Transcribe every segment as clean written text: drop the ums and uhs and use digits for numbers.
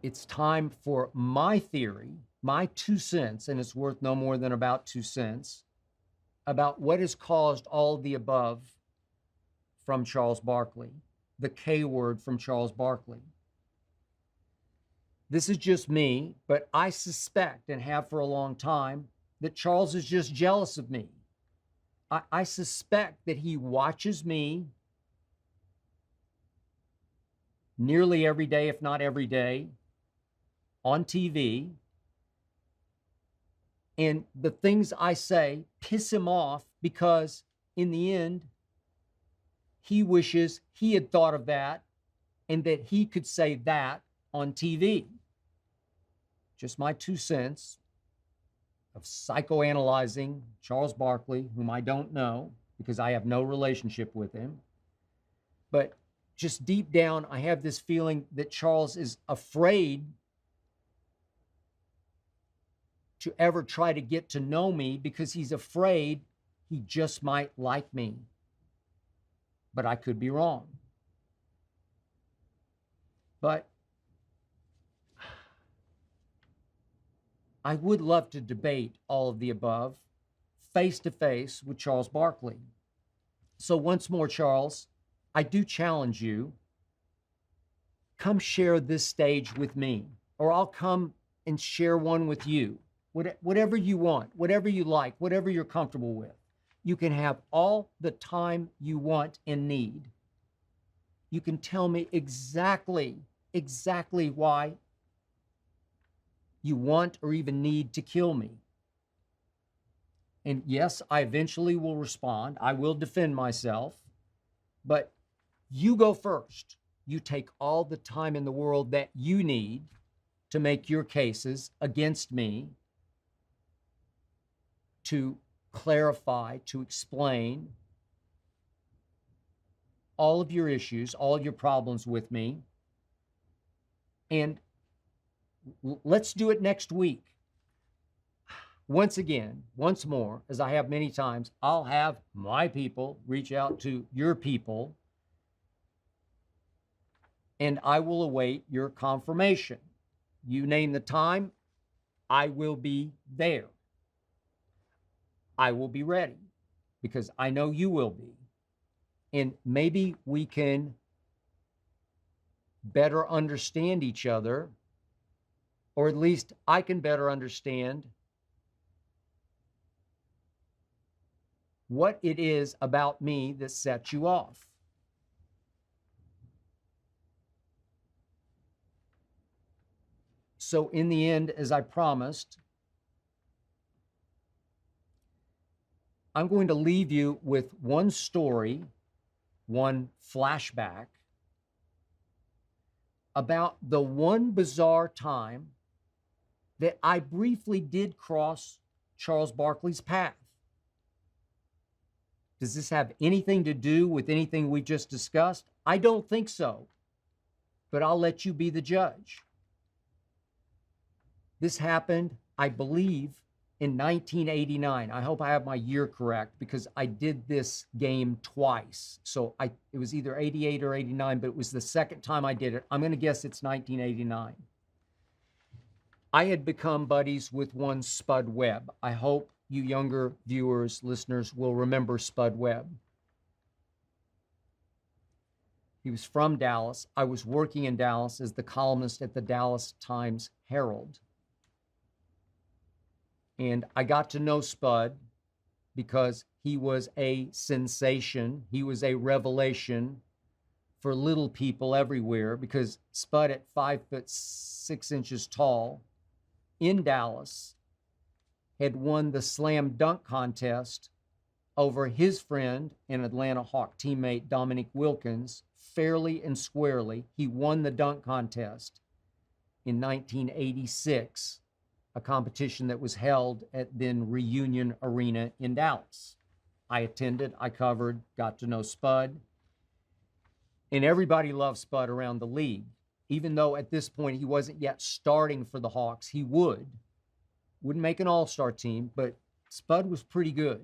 it's time for my theory, my 2 cents, and it's worth no more than about 2 cents, about what has caused all of the above from Charles Barkley, the K word from Charles Barkley. This is just me, but I suspect, and have for a long time, that Charles is just jealous of me. I suspect that he watches me nearly every day, if not every day, on TV. And the things I say piss him off because in the end, he wishes he had thought of that and that he could say that on TV. Just my 2 cents of psychoanalyzing Charles Barkley, whom I don't know because I have no relationship with him. But just deep down, I have this feeling that Charles is afraid to ever try to get to know me because he's afraid he just might like me. But I could be wrong. But I would love to debate all of the above face to face with Charles Barkley. So once more, Charles, I do challenge you. Come share this stage with me, or I'll come and share one with you. Whatever you want, whatever you like, whatever you're comfortable with. You can have all the time you want and need. You can tell me exactly why you want or even need to kill me. And yes, I eventually will respond. I will defend myself. But you go first. You take all the time in the world that you need to make your cases against me, to clarify, to explain all of your issues, all of your problems with me. And let's do it next week. Once again, once more, as I have many times, I'll have my people reach out to your people, and I will await your confirmation. You name the time, I will be there. I will be ready because I know you will be. And maybe we can better understand each other, or at least I can better understand what it is about me that sets you off. So in the end, as I promised, I'm going to leave you with one story, one flashback about the one bizarre time that I briefly did cross Charles Barkley's path. Does this have anything to do with anything we just discussed? I don't think so, but I'll let you be the judge. This happened, I believe, in 1989. I hope I have my year correct because I did this game twice. So it was either 88 or 89, but it was the second time I did it. I'm going to guess it's 1989. I had become buddies with one Spud Webb. I hope you younger viewers, listeners will remember Spud Webb. He was from Dallas. I was working in Dallas as the columnist at the Dallas Times-Herald. And I got to know Spud because he was a sensation. He was a revelation for little people everywhere because Spud, at 5'6" tall, in Dallas, had won the slam dunk contest over his friend and Atlanta Hawk teammate Dominique Wilkins fairly and squarely. He won the dunk contest in 1986. A competition that was held at then Reunion Arena in Dallas. I attended, I covered, got to know Spud. And everybody loved Spud around the league. Even though at this point he wasn't yet starting for the Hawks, he wouldn't make an all-star team, but Spud was pretty good.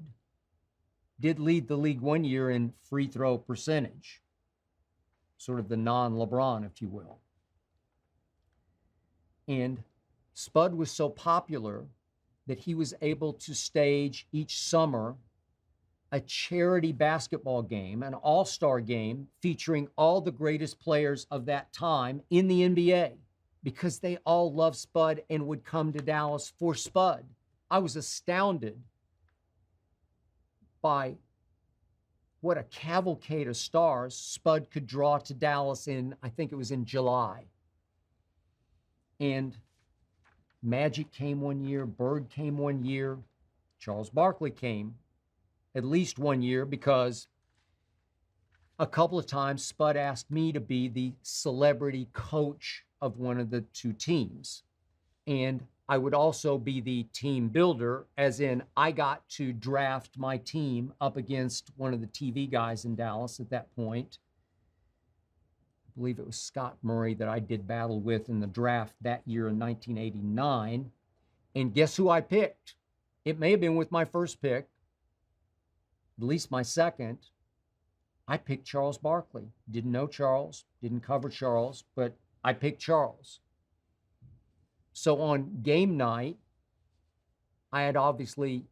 Did lead the league one year in free throw percentage. Sort of the non-LeBron, if you will. And Spud was so popular that he was able to stage each summer a charity basketball game, an all-star game featuring all the greatest players of that time in the NBA, because they all loved Spud and would come to Dallas for Spud. I was astounded by what a cavalcade of stars Spud could draw to Dallas in, I think it was in July. And Magic came one year, Bird came one year, Charles Barkley came at least one year, because a couple of times Spud asked me to be the celebrity coach of one of the two teams. And I would also be the team builder, as in I got to draft my team up against one of the TV guys in Dallas at that point. I believe it was Scott Murray that I did battle with in the draft that year in 1989. And guess who I picked? It may have been with my first pick, at least my second. I picked Charles Barkley. Didn't know Charles, didn't cover Charles, but I picked Charles. So on game night, I had obviously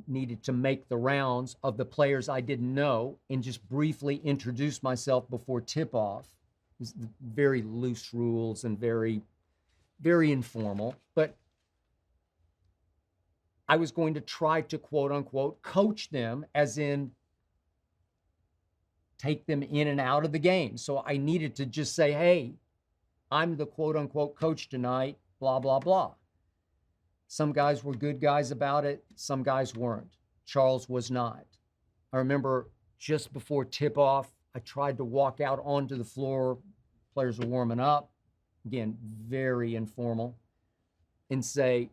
needed to make the rounds of the players I didn't know and just briefly introduce myself before tip-off. It was very loose rules and very, very informal. But I was going to try to, quote unquote, coach them, as in take them in and out of the game. So I needed to just say, hey, I'm the quote unquote coach tonight, blah, blah, blah. Some guys were good guys about it. Some guys weren't. Charles was not. I remember just before tip-off, I tried to walk out onto the floor. Players were warming up. Again, very informal. And say,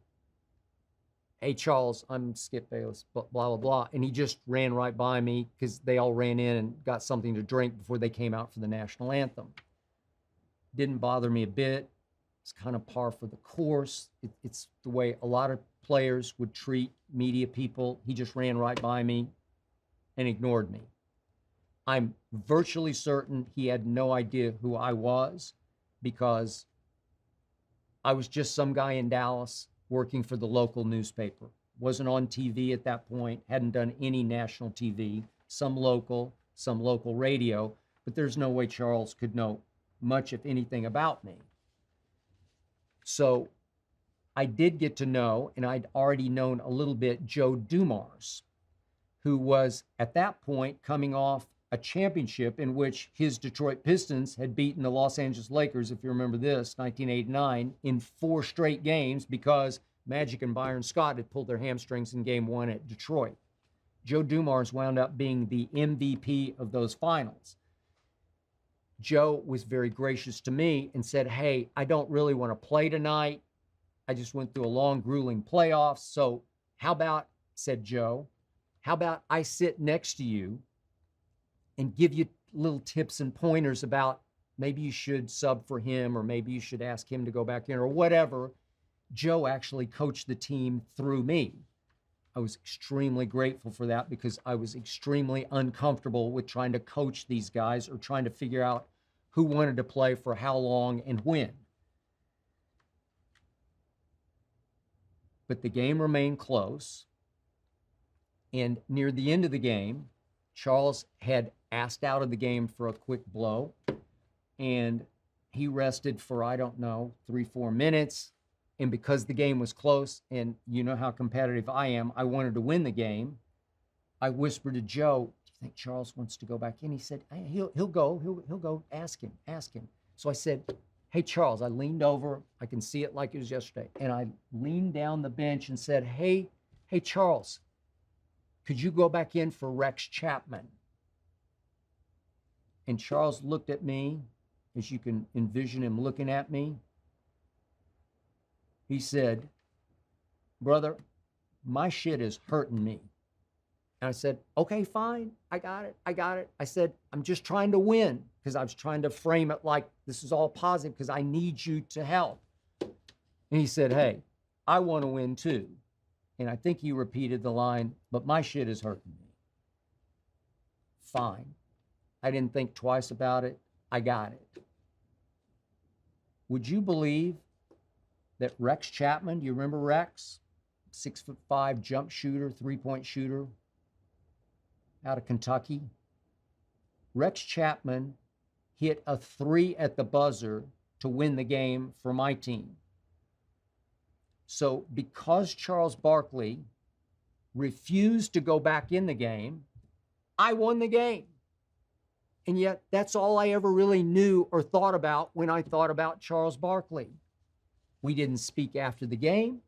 hey, Charles, I'm Skip Bayless, blah, blah, blah. And he just ran right by me because they all ran in and got something to drink before they came out for the national anthem. Didn't bother me a bit. It's kind of par for the course. It's the way a lot of players would treat media people. He just ran right by me and ignored me. I'm virtually certain he had no idea who I was, because I was just some guy in Dallas working for the local newspaper. Wasn't on TV at that point, hadn't done any national TV, some local radio, but there's no way Charles could know much, if anything, about me. So I did get to know, and I'd already known a little bit, Joe Dumars, who was at that point coming off a championship in which his Detroit Pistons had beaten the Los Angeles Lakers, if you remember this, 1989, in 4 straight games, because Magic and Byron Scott had pulled their hamstrings in game 1 at Detroit. Joe Dumars wound up being the MVP of those finals. Joe was very gracious to me and said, hey, I don't really want to play tonight. I just went through a long, grueling playoffs. So how about, said Joe, how about I sit next to you and give you little tips and pointers about maybe you should sub for him, or maybe you should ask him to go back in, or whatever. Joe actually coached the team through me. I was extremely grateful for that, because I was extremely uncomfortable with trying to coach these guys or trying to figure out who wanted to play for how long and when. But the game remained close. And near the end of the game, Charles had asked out of the game for a quick blow. And he rested for, I don't know, 3-4 minutes. And because the game was close, and you know how competitive I am, I wanted to win the game. I whispered to Joe, do you think Charles wants to go back in? He said, hey, he'll go. He'll go. Ask him. So I said, hey, Charles, I leaned over. I can see it like it was yesterday. And I leaned down the bench and said, hey, Charles, could you go back in for Rex Chapman? And Charles looked at me, as you can envision him looking at me. He said, brother, my shit is hurting me. And I said, okay, fine. I got it. I said, I'm just trying to win, because I was trying to frame it like this is all positive because I need you to help. And he said, hey, I want to win too. And I think he repeated the line, but my shit is hurting me. Fine. I didn't think twice about it. I got it. Would you believe that Rex Chapman, do you remember Rex? 6'5" jump shooter, 3-point shooter out of Kentucky. Rex Chapman hit a 3 at the buzzer to win the game for my team. So because Charles Barkley refused to go back in the game, I won the game. And yet that's all I ever really knew or thought about when I thought about Charles Barkley. We didn't speak after the game.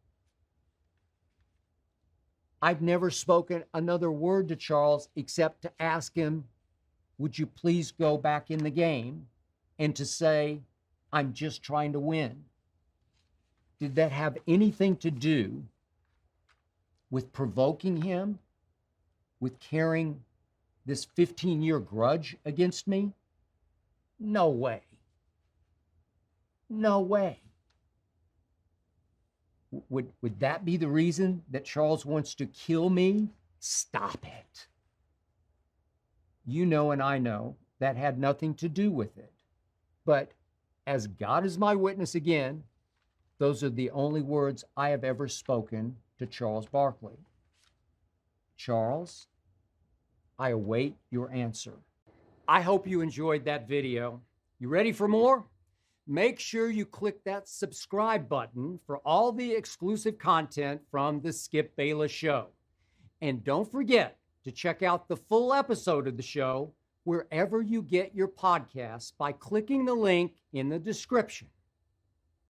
I've never spoken another word to Charles except to ask him, would you please go back in the game, and to say, I'm just trying to win. Did that have anything to do with provoking him, with carrying this 15-year grudge against me? No way. No way. Would that be the reason that Charles wants to kill me? Stop it. You know and I know that had nothing to do with it. But as God is my witness again, those are the only words I have ever spoken to Charles Barkley. Charles, I await your answer. I hope you enjoyed that video. You ready for more? Make sure you click that subscribe button for all the exclusive content from the Skip Bayless Show. And don't forget to check out the full episode of the show wherever you get your podcasts by clicking the link in the description.